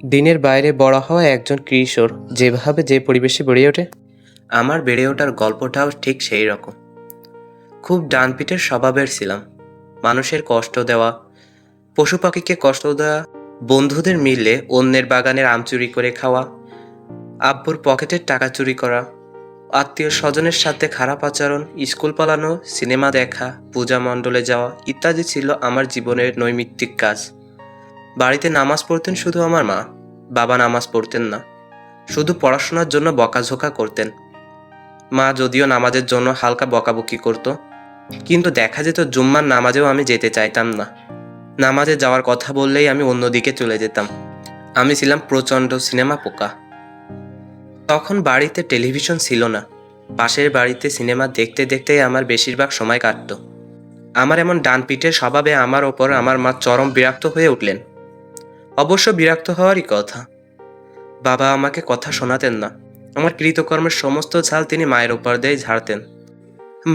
দিনের বাইরে বড় হওয়া একজন কিশোর যেভাবে যে পরিবেশে বেড়ে ওঠে, আমার বেড়ে ওঠার গল্পটাও ঠিক সেই রকম। খুব ডানপিটের স্বভাবের ছিলাম। মানুষের কষ্ট দেওয়া, পশু পাখিকে কষ্ট দেওয়া, বন্ধুদের মিললে অন্যের বাগানের আম চুরি করে খাওয়া, আব্বুর পকেটের টাকা চুরি করা, আত্মীয় স্বজনের সাথে খারাপ আচরণ, স্কুল পালানো, সিনেমা দেখা, পূজা মণ্ডলে যাওয়া ইত্যাদি ছিল আমার জীবনের নৈমিত্তিক কাজ। বাড়িতে নামাজ পড়তেন শুধু আমার মা, বাবা নামাজ পড়তেন না, শুধু পড়াশোনার জন্য বকাঝোকা করতেন। মা যদিও নামাজের জন্য হালকা বকাবকি করত, কিন্তু দেখা যেত জুম্মার নামাজেও আমি যেতে চাইতাম না। নামাজে যাওয়ার কথা বললেই আমি অন্যদিকে চলে যেতাম। আমি ছিলাম প্রচণ্ড সিনেমা পোকা। তখন বাড়িতে টেলিভিশন ছিল না। পাশের বাড়িতে সিনেমা দেখতে দেখতেই আমার বেশিরভাগ সময় কাটত। আমার এমন ডানপিটের স্বভাবে আমার ওপর আমার মা চরম বিরক্ত হয়ে উঠলেন। অবশ্য বিরক্ত হওয়ারই কথা। বাবা আমাকে কথা শোনাতেন না। আমার কৃতকর্মের সমস্ত ঝাল তিনি মায়ের উপর দিয়ে ঝাড়তেন।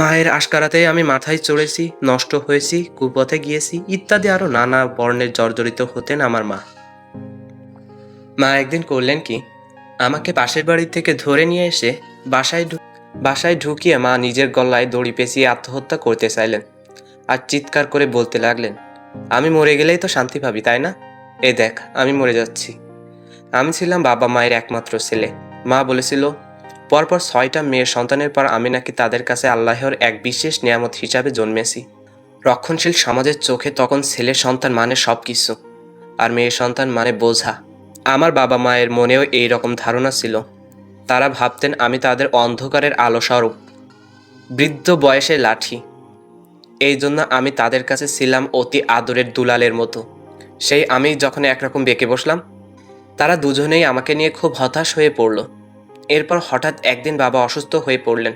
মায়ের আশকারাতেই আমি মাথায় চড়েছি, নষ্ট হয়েছি, কুপথে গিয়েছি ইত্যাদি আরও নানা বর্ণের জর্জরিত হতেন আমার মা। মা একদিন করলেন কি, আমাকে পাশের বাড়ি থেকে ধরে নিয়ে এসে বাসায় ঢুকিয়ে মা নিজের গলায় দড়ি পেঁচিয়ে আত্মহত্যা করতে চাইলেন। আর চিৎকার করে বলতে লাগলেন, আমি মরে গেলেই তো শান্তি পাবি, তাই না? এই দেখ, আমি মরে যাচ্ছি। আমি ছিলাম বাবা মায়ের একমাত্র ছেলে। মা বলেছিল, পরপর 6টা মেয়ের সন্তানের পর আমি নাকি তাদের কাছে আল্লাহর এক বিশেষ নিয়ামত হিসাবে জন্মেছি। রক্ষণশীল সমাজের চোখে তখন ছেলের সন্তান মানে সব কিছু, আর মেয়ের সন্তান মানে বোঝা। আমার বাবা মায়ের মনেও এই রকম ধারণা ছিল। তারা ভাবতেন আমি তাদের অন্ধকারের আলো স্বরূপ, বৃদ্ধ বয়সের লাঠি। এই জন্য আমি তাদের কাছে ছিলাম অতি আদরের দুলালের মতো। সেই আমি যখন একরকম বেঁকে বসলাম, তারা দুজনেই আমাকে নিয়ে খুব হতাশ হয়ে পড়ল। এরপর হঠাৎ একদিন বাবা অসুস্থ হয়ে পড়লেন।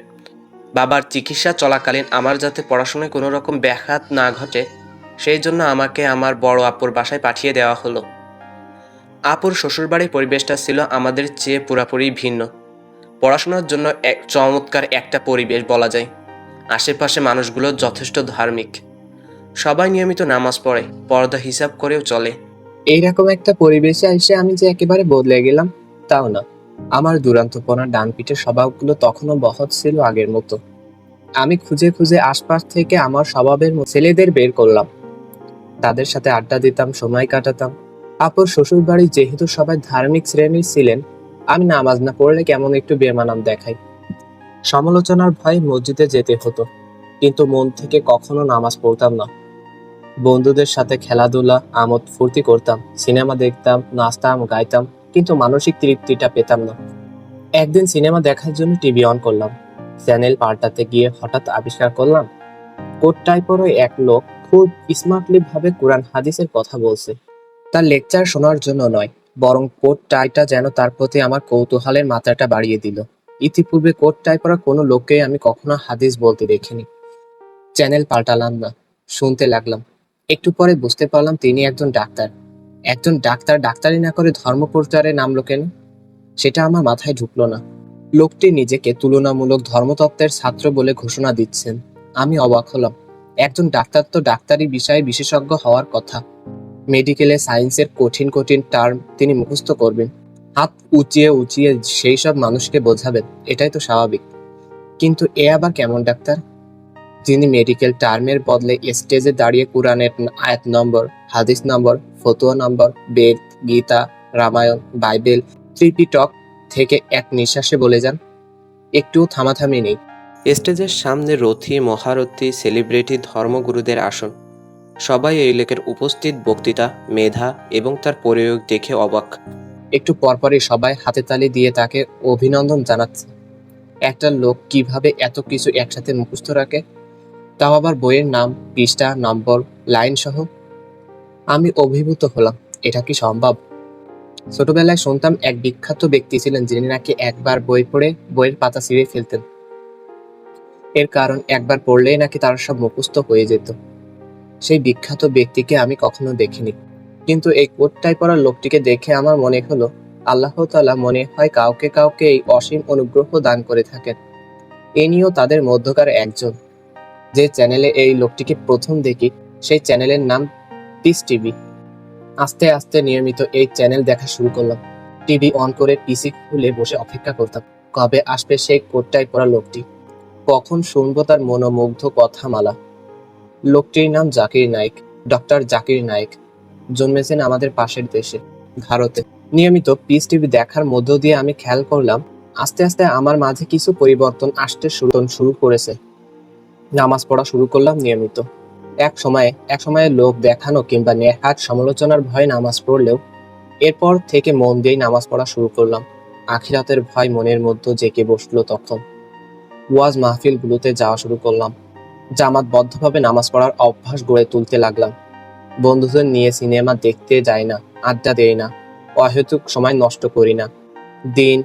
বাবার চিকিৎসা চলাকালীন আমার যাতে পড়াশোনায় কোনো রকম ব্যাঘাত না ঘটে, সেই জন্য আমাকে আমার বড় আপুর বাসায় পাঠিয়ে দেওয়া হলো। আপুর শ্বশুরবাড়ির পরিবেশটা ছিল আমাদের চেয়ে পুরাপুরি ভিন্ন। পড়াশোনার জন্য এক চমৎকার একটা পরিবেশ বলা যায়। আশেপাশে মানুষগুলো যথেষ্ট ধার্মিক, সবাই নিয়মিত নামাজ পড়ে, পর্দা হিসাব করেও চলে। এইরকম একটা পরিবেশে এসে আমি যে একেবারে বদলে গেলাম তাও না। আমার দুরন্তপনা ডানপিটের স্বভাবগুলো তখনও বহাল ছিল আগের মতো। আমি খুঁজে খুঁজে আশপাশ থেকে আমার স্বভাবের ছেলেদের বের করলাম। তাদের সাথে আড্ডা দিতাম, সময় কাটাতাম। আপুর শ্বশুর বাড়ি যেহেতু সবাই ধার্মিক শ্রেণীর ছিলেন, আমি নামাজ না পড়লে কেমন একটু বেমানান দেখাই। সমালোচনার ভয়ে মসজিদে যেতে হতো, কিন্তু মন থেকে কখনো নামাজ পড়তাম না। বন্ধুদের সাথে খেলাধুলা, আমোদ ফুর্তি করতাম, সিনেমা দেখতাম, নাচতাম, গাইতাম, কিন্তু মানসিক তৃপ্তিটা পেতাম না। একদিন সিনেমা দেখার জন্য টিভি অন করলাম। চ্যানেল পাল্টাতে গিয়ে হঠাৎ আবিষ্কার করলাম কোট টাই পরে এক লোক খুব স্মার্টলি ভাবে কোরআন হাদিসের কথা বলছে। তার লেকচার শোনার জন্য নয়, বরং কোট টাইটা যেন তার প্রতি আমার কৌতূহলের মাত্রাটা বাড়িয়ে দিল। ইতিপূর্বে কোট টাই পরা কোনো লোককে আমি কখনো হাদিস বলতে দেখিনি। চ্যানেল পাল্টালাম না, শুনতে লাগলাম। একটু পরে বুঝতে পারলাম তিনি একজন ডাক্তার। একজন ডাক্তার ডাক্তারি না করে ধর্মপ্রচারে নামলো কেন, সেটা আমার মাথায় ঢুকলো না। লোকটি নিজেকে তুলনামূলক ধর্মতত্ত্বের ছাত্র বলে ঘোষণা দিচ্ছেন। আমি অবাক হলাম। একজন ডাক্তার তো ডাক্তারি বিষয়ে বিশেষজ্ঞ হওয়ার কথা। মেডিকেলে সায়েন্সের কঠিন কঠিন টার্ম তিনি মুখস্থ করবেন, হাত উঁচিয়ে উঁচিয়ে সেই সব মানুষকে বোঝাবেন, এটাই তো স্বাভাবিক। কিন্তু এ আবার কেমন ডাক্তার, যিনি মেডিকেল টার্মের বদলে স্টেজে দাঁড়িয়ে কোরআনের আয়াত নম্বর, হাদিস নম্বর, ফতোয়া নম্বর, বেদ, গীতা, রামায়ণ, বাইবেল, ত্রিপিটক থেকে এক নিঃশ্বাসে বলে যান। একটুও থামাথামি নেই। স্টেজের সামনে রথী, মহারথী, সেলিব্রিটি, ধর্মগুরুদের আসন। সবাই এই লোকের উপস্থিত বক্তৃতা, মেধা এবং তার প্রয়োগ দেখে অবাক। একটু পরপরই সবাই হাতে তালি দিয়ে তাকে অভিনন্দন জানাচ্ছে। একটা লোক কিভাবে এত কিছু একসাথে মুখস্থ রাখে, তাও আবার বইয়ের নাম, পৃষ্ঠা, নম্বর, লাইন সহ। আমি অভিভূত হলাম, এটা কি সম্ভব? ছোটবেলায় শুনতাম এক বিখ্যাত ব্যক্তি ছিলেন যিনি নাকি একবার বই পড়ে বইয়ের পাতা ছিঁড়ে ফেলতেন। এর কারণ একবার পড়লেই নাকি তার সব মুখস্থ হয়ে যেত। সেই বিখ্যাত ব্যক্তিকে আমি কখনো দেখিনি, কিন্তু এই কোটটাই পরা লোকটিকে দেখে আমার মনে হলো আল্লাহ তাআলা মনে হয় কাউকে কাউকে এই অসীম অনুগ্রহ দান করে থাকেন। এ নিয়েও তাদের মধ্যকার একজন। যে চ্যানেলে এই লোকটিকে প্রথম দেখি, সেই চ্যানেলের নাম পিস টিভি। আস্তে আস্তে নিয়মিত এই চ্যানেল দেখা শুরু করলাম। টিভি অন করে পিসি খুলে বসে অপেক্ষা করতাম, কবে আসবে সেই কোটটাই পরা লোকটি, কখন শুনবো তার মনোমুগ্ধ কথামালা। লোকটির নাম জাকির নায়েক, ডক্টর জাকির নায়েক। জন্মেছেন আমাদের পাশের দেশে, ভারতে। নিয়মিত পিস টিভি দেখার মধ্য দিয়ে আমি খেয়াল করলাম আস্তে আস্তে আমার মাঝে কিছু পরিবর্তন আসতে শুরু করেছে। নামাজ পড়া শুরু করলাম নিয়মিত। এক সময়ে লোক দেখানো কিংবা নেহাত সমালোচনার ভয়ে নামাজ পড়লেও এরপর থেকে মন দিয়েই নামাজ পড়া শুরু করলাম। আখিরাতের ভয় মনের মধ্যে জেঁকে বসলো তখন। ওয়াজ মাহফিলগুলোতে যাওয়া শুরু করলাম। জামাতবদ্ধভাবে নামাজ পড়ার অভ্যাস গড়ে তুলতে লাগলাম। বন্ধুদের নিয়ে সিনেমা দেখতে যাই না, আড্ডা দেই না, অহেতুক সময় নষ্ট করি না। দিন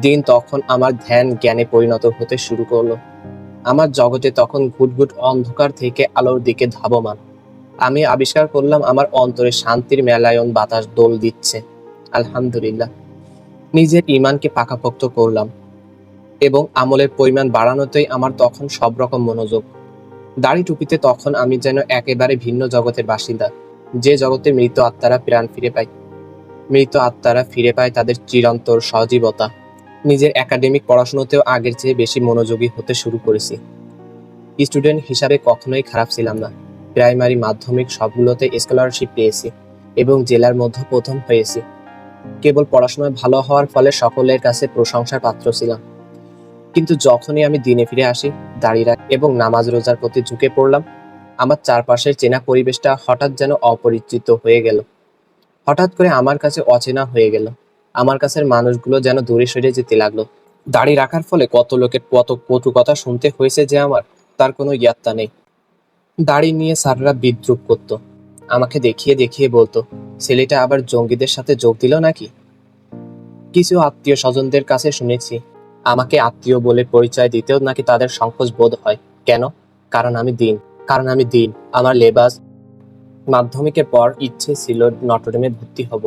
দিন তখন আমার ধ্যান জ্ঞানে পরিণত হতে শুরু করলো। আমার জগতে তখন ঘুটঘুট অন্ধকার থেকে আলোর দিকে ধাবমান। আমি আবিষ্কার করলাম আমার অন্তরে শান্তির মেলায়ন বাতাস দোল দিচ্ছে। আলহামদুলিল্লাহ। নিজের ঈমানকে পাকাপোক্ত করলাম এবং আমলের পরিমাণ বাড়ানোতেই আমার তখন সব রকম মনোযোগ। দাড়ি টুপিতে তখন আমি যেন একেবারে ভিন্ন জগতের বাসিন্দা, যে জগতে মৃত আত্মারা প্রাণ ফিরে পায়। মৃত আত্মারা ফিরে পায় তাদের চিরন্তর সজীবতা। নিজের একাডেমিক পড়াশোনাতেও আগের চেয়ে বেশি মনোযোগী হতে শুরু করেছি। স্টুডেন্ট হিসাবে কখনোই খারাপ ছিলাম না। প্রাইমারি মাধ্যমিক সবগুলোতে স্কলারশিপ পেয়েছি এবং জেলার মধ্যে প্রথম হয়েছি। কেবল পড়াশোনায় ভালো হওয়ার ফলে সকলের কাছে প্রশংসার পাত্র ছিলাম। কিন্তু যখনই আমি দিনে ফিরে আসি, দাঁড়িয়ে রাখি এবং নামাজ রোজার প্রতি ঝুঁকে পড়লাম, আমার চারপাশের চেনা পরিবেশটা হঠাৎ যেন অপরিচিত হয়ে গেল। হঠাৎ করে আমার কাছে অচেনা হয়ে গেল। আমার কাছের মানুষগুলো যেন দূরে সরে যেতে লাগলো। দাড়ি রাখার ফলে কত লোকের কত কটু কথা শুনতে হয়েছে যে আমার, তার কোনো ইয়াত্তা নেই। দাড়ি নিয়ে স্যাররা বিদ্রূপ করতো, আমাকে দেখিয়ে দেখিয়ে বলতো, ছেলেটা আবার জঙ্গিদের সাথে যোগ দিল নাকি। কিছু আত্মীয় স্বজনদের কাছে শুনেছি আমাকে আত্মীয় বলে পরিচয় দিতেও নাকি তাদের সংকোচ বোধ হয়। কেন? কারণ আমি দিন। আমার লেবাস। মাধ্যমিকের পর ইচ্ছে ছিল নটরডেমে ভর্তি হব।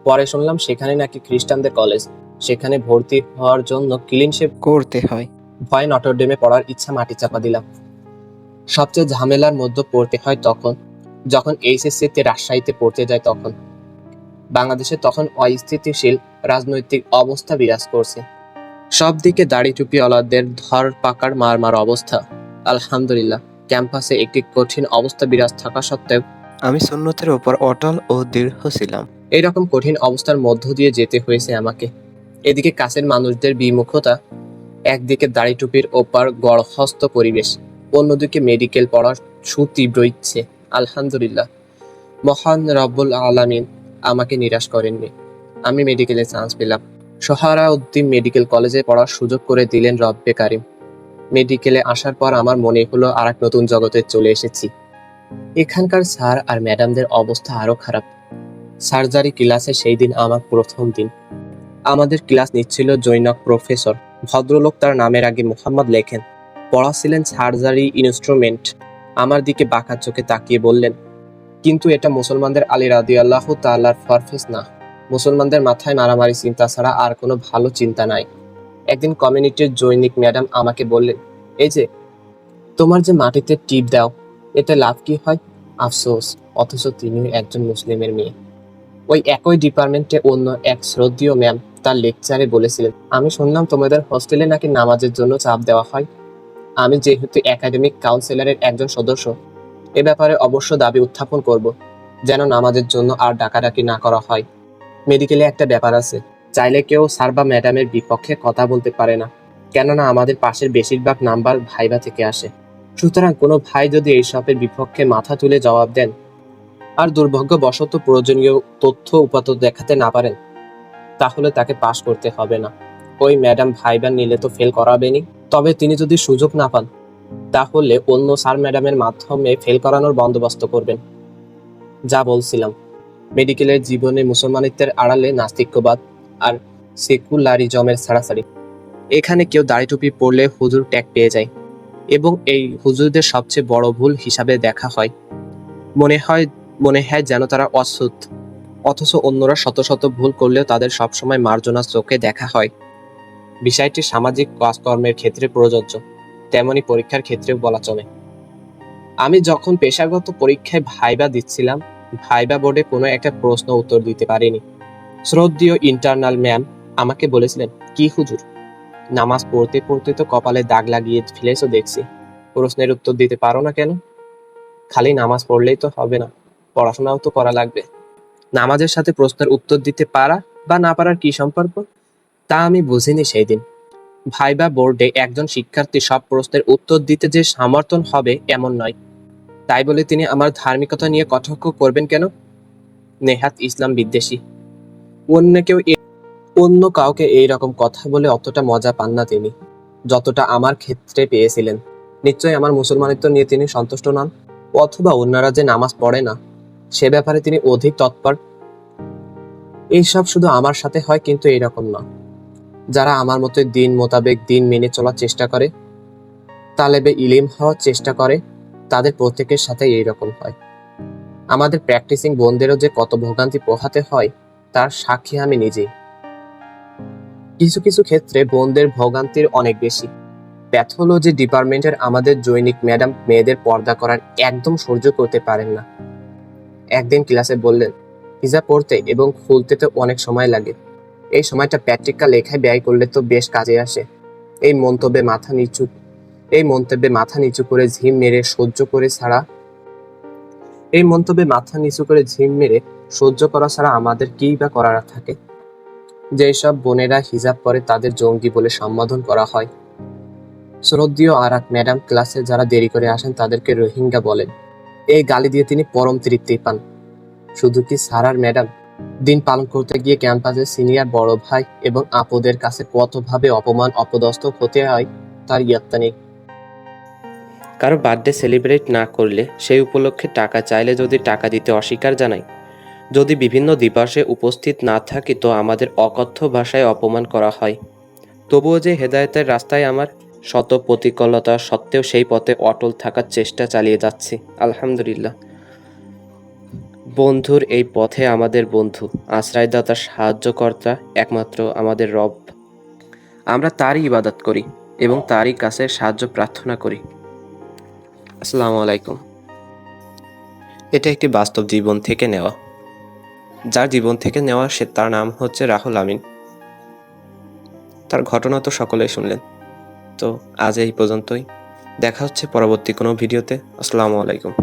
পরে শুনলাম সেখানে নাকি খ্রিস্টানদের কলেজ, সেখানে ভর্তি হওয়ার জন্য ক্লিন শেভ করতে হয়। ভয়ে নটরডেমে পড়ার ইচ্ছা মাটি চাপা দিলাম। সবচেয়ে ঝামেলার মধ্যে পড়তে হয় যখন এইচএসসিতে রাজশাহীতে পড়তে যায়। তখন বাংলাদেশে তখন অস্থিতিশীল রাজনৈতিক অবস্থা বিরাজ করছে। সব দিকে দাড়ি টুপিওয়ালাদের ধরপাকড় মারমার অবস্থা। আলহামদুলিল্লাহ, ক্যাম্পাসে একটি কঠিন অবস্থা বিরাজ থাকা সত্ত্বেও আমি সুন্নতের ওপর অটল ও দৃঢ় ছিলাম। এইরকম কঠিন অবস্থার মধ্য দিয়ে যেতে হয়েছে আমাকে। এদিকে কাছের মানুষদের বিমুখতা, একদিকে দাড়ি টুপির ওপার গড়হস্ত পরিবেশ, অন্যদিকে মেডিকেল পড়ার সুতীব্র ইচ্ছে। আলহামদুলিল্লাহ, মহান রব্বুল আলামিন আমাকে নিরাশ করেননি। আমি মেডিকেলে চান্স পেলাম। সোহরাউদ্দিন মেডিকেল কলেজে পড়ার সুযোগ করে দিলেন রব্বে কারিম। মেডিকেলে আসার পর আমার মনে হলো আর এক নতুন জগতে চলে এসেছি। এখানকার স্যার আর ম্যাডামদের অবস্থা আরো খারাপ। সার্জারি ক্লাসে সেই দিন আমার প্রথম দিন। আমাদের ক্লাস নিচ্ছিল জৈনক প্রফেসর। ভদ্রলোক, তার নামের আগে মুহাম্মদ লেখেন, পড়াছিলেন সার্জারি ইনস্ট্রুমেন্ট। আমার দিকে বাঁকা চোখে তাকিয়ে বললেন, কিন্তু এটা মুসলমানদের আলী রাদিয়াল্লাহু তাআলার ফরফেস না। মুসলমানদের মাথায় মারামারি চিন্তা ছাড়া আর কোনো ভালো চিন্তা নাই। একদিন কমিউনিটির জৈনিক ম্যাডাম আমাকে বললেন, এই যে তোমার যে মাটিতে টিপ দাও, এতে লাভ কি হয়? আফসোস, অথচ তিনিও একজন মুসলিমের মেয়ে। ওই একই ডিপার্টমেন্টে অন্য এক শ্রদ্ধেয় ম্যাম তার লেকচারে বলেছিলেন, আমি শুনলাম তোমাদের হোস্টেলে নাকি নামাজের জন্য চাপ দেওয়া হয়। আমি যেহেতু একাডেমিক কাউন্সিলরের একজন সদস্য, এ ব্যাপারে অবশ্য দাবি উত্থাপন করব, যেন নামাজের জন্য আর ডাকাডাকি না করা হয়। মেডিকেলে একটা ব্যাপার আছে, চাইলে কেউ স্যার বা ম্যাডামের বিপক্ষে কথা বলতে পারে না, কেননা আমাদের পাশের বেশিরভাগ নাম্বার ভাইবা থেকে আসে। সুতরাং কোনো ভাই যদি এইসবের বিপক্ষে মাথা তুলে জবাব দেন আর দুর্ভাগ্যবশত প্রয়োজনীয় তথ্য উপাত্ত দেখাতে না পারেন, তাহলে তাকে পাশ করতে হবে না। ওই ম্যাডাম ভাইবা নিলে তো ফেল করাবেনই, তবে তিনি যদি সুযোগ না পান তাহলে অন্য স্যার ম্যাডামের মাধ্যমে ফেল করানোর বন্দোবস্ত করবেন। যা বলছিলাম, মেডিকেলের জীবনে মুসলমানিত্বের আড়ালে নাস্তিক্যবাদ আর সেকুলারিজমের ছাড়াছাড়ি। এখানে কেউ দাড়ি টুপি পরলে হুজুর ট্যাগ পেয়ে যায় এবং এই হুজুরদের সবচেয়ে বড় ভুল হিসাবে দেখা হয়। মনে হয় যেন তারা অসুধ, অথচ অন্যরা শত শত ভুল করলেও তাদের সবসময় মার্জনা চোখে দেখা হয়। বিষয়টি সামাজিক কাজকর্মের ক্ষেত্রে প্রযোজ্য, তেমনি পরীক্ষার ক্ষেত্রেও বলা চলে। আমি যখন পেশাগত পরীক্ষায় ভাইবা দিচ্ছিলাম, ভাইবা বোর্ডে কোনো একটা প্রশ্ন উত্তর দিতে পারিনি। শ্রদ্ধেয় ইন্টারনাল ম্যাম আমাকে বলেছিলেন, কি হুজুর, নামাজ পড়তে পড়তে তো কপালে দাগ লাগিয়ে ফেলেছো দেখছি, প্রশ্নের উত্তর দিতে পারো না কেন? খালি নামাজ পড়লেই তো হবে না, পড়াশোনাও তো করা লাগবে। নামাজের সাথে প্রশ্নের উত্তর দিতে পারা বা না পারার কি সম্পর্ক, তা আমি বুঝিনি সেই দিন। ভাইবা বোর্ডে একজন শিক্ষার্থী সব প্রশ্নের উত্তর দিতে যে সমর্থন হবে এমন নয়, তাই বলে তিনি আমার ধার্মিকতা নিয়ে কটাক্ষ করবেন কেন? নেহাত ইসলাম বিদ্বেষী। অন্য কাউকে এই রকম কথা বলে অতটা মজা পান না তিনি, যতটা আমার ক্ষেত্রে পেয়েছিলেন। নিশ্চয়ই আমার মুসলমানিত্ব নিয়ে তিনি সন্তুষ্ট নন, অথবা অন্যরা যে নামাজ পড়ে না সে ব্যাপারে তিনি অধিক তৎপর। এইসব শুধু আমার সাথে হয়, কিন্তু এইরকম না। যারা আমার মতো দিন মোতাবেক দিন মেনে চলার চেষ্টা করে, তালেবে ইলিম হওয়ার চেষ্টা করে, তাদের প্রত্যেকের সাথে এইরকম হয়। আমাদের প্র্যাকটিসিং বোনদেরও যে কত ভোগান্তি পোহাতে হয় তার সাক্ষী আমি নিজেই। কিছু কিছু ক্ষেত্রে বোনদের ভোগান্তির অনেক বেশি। প্যাথোলজি ডিপার্টমেন্টের আমাদের জৈনিক ম্যাডাম মেয়েদের পর্দা করার একদম সহ্য করতে পারেন না। একদিন ক্লাসে বললেন, হিজাব পড়তে এবং খুলতে তো অনেক সময় লাগে, এই সময়টা প্র্যাকটিক্যাল লেখায় ব্যয় করলে তো বেশ কাজে আসে। এই মন্তব্যে মাথা নিচু করে ঝিম মেরে সহ্য করা ছাড়া আমাদের কিই বা করার থাকে? যেসব বোনেরা হিজাব পরে তাদের জঙ্গি বলে সম্বোধন করা হয়। শ্রদ্ধেয় আর এক ম্যাডাম ক্লাসে যারা দেরি করে আসেন তাদেরকে রোহিঙ্গা বলেন। এই গালি দিয়ে তিনি পরম তৃপ্তি পান। শুধু কি স্যার আর ম্যাডাম, দিন পালন করতে গিয়ে ক্যাম্পাসের সিনিয়র বড় ভাই এবং আপুদের কাছে কতভাবে অপমান অপদস্থ হতে হয় তার ইয়ত্তা নেই। কারো বার্থডে সেলিব্রেট না করলে সেই উপলক্ষে টাকা চাইলে যদি টাকা দিতে অস্বীকার জানাই, যদি বিভিন্ন দিবসে উপস্থিত না থাকি তো আমাদের অকথ্য ভাষায় অপমান করা হয়। তবুও যে হেদায়েতের রাস্তায় আমার শত প্রতিকূলতা সত্ত্বেও সেই পথে অটল থাকার চেষ্টা চালিয়ে যাচ্ছি, আলহামদুলিল্লাহ। বন্ধুর এই পথে আমাদের বন্ধু, আশ্রয়দাতা, সাহায্যকর্তা একমাত্র আমাদের রব। আমরা তারই ইবাদত করি এবং তারই কাছে সাহায্য প্রার্থনা করি। আসসালামু আলাইকুম। এটা একটি বাস্তব জীবন থেকে নেওয়া। যার জীবন থেকে নেওয়া তার নাম হচ্ছে রাহুল আমিন। তার ঘটনা তো সকলেই শুনলেন। তো আজ এই পর্যন্তই, দেখা হচ্ছে পরবর্তী কোনো ভিডিওতে। আসসালামু আলাইকুম।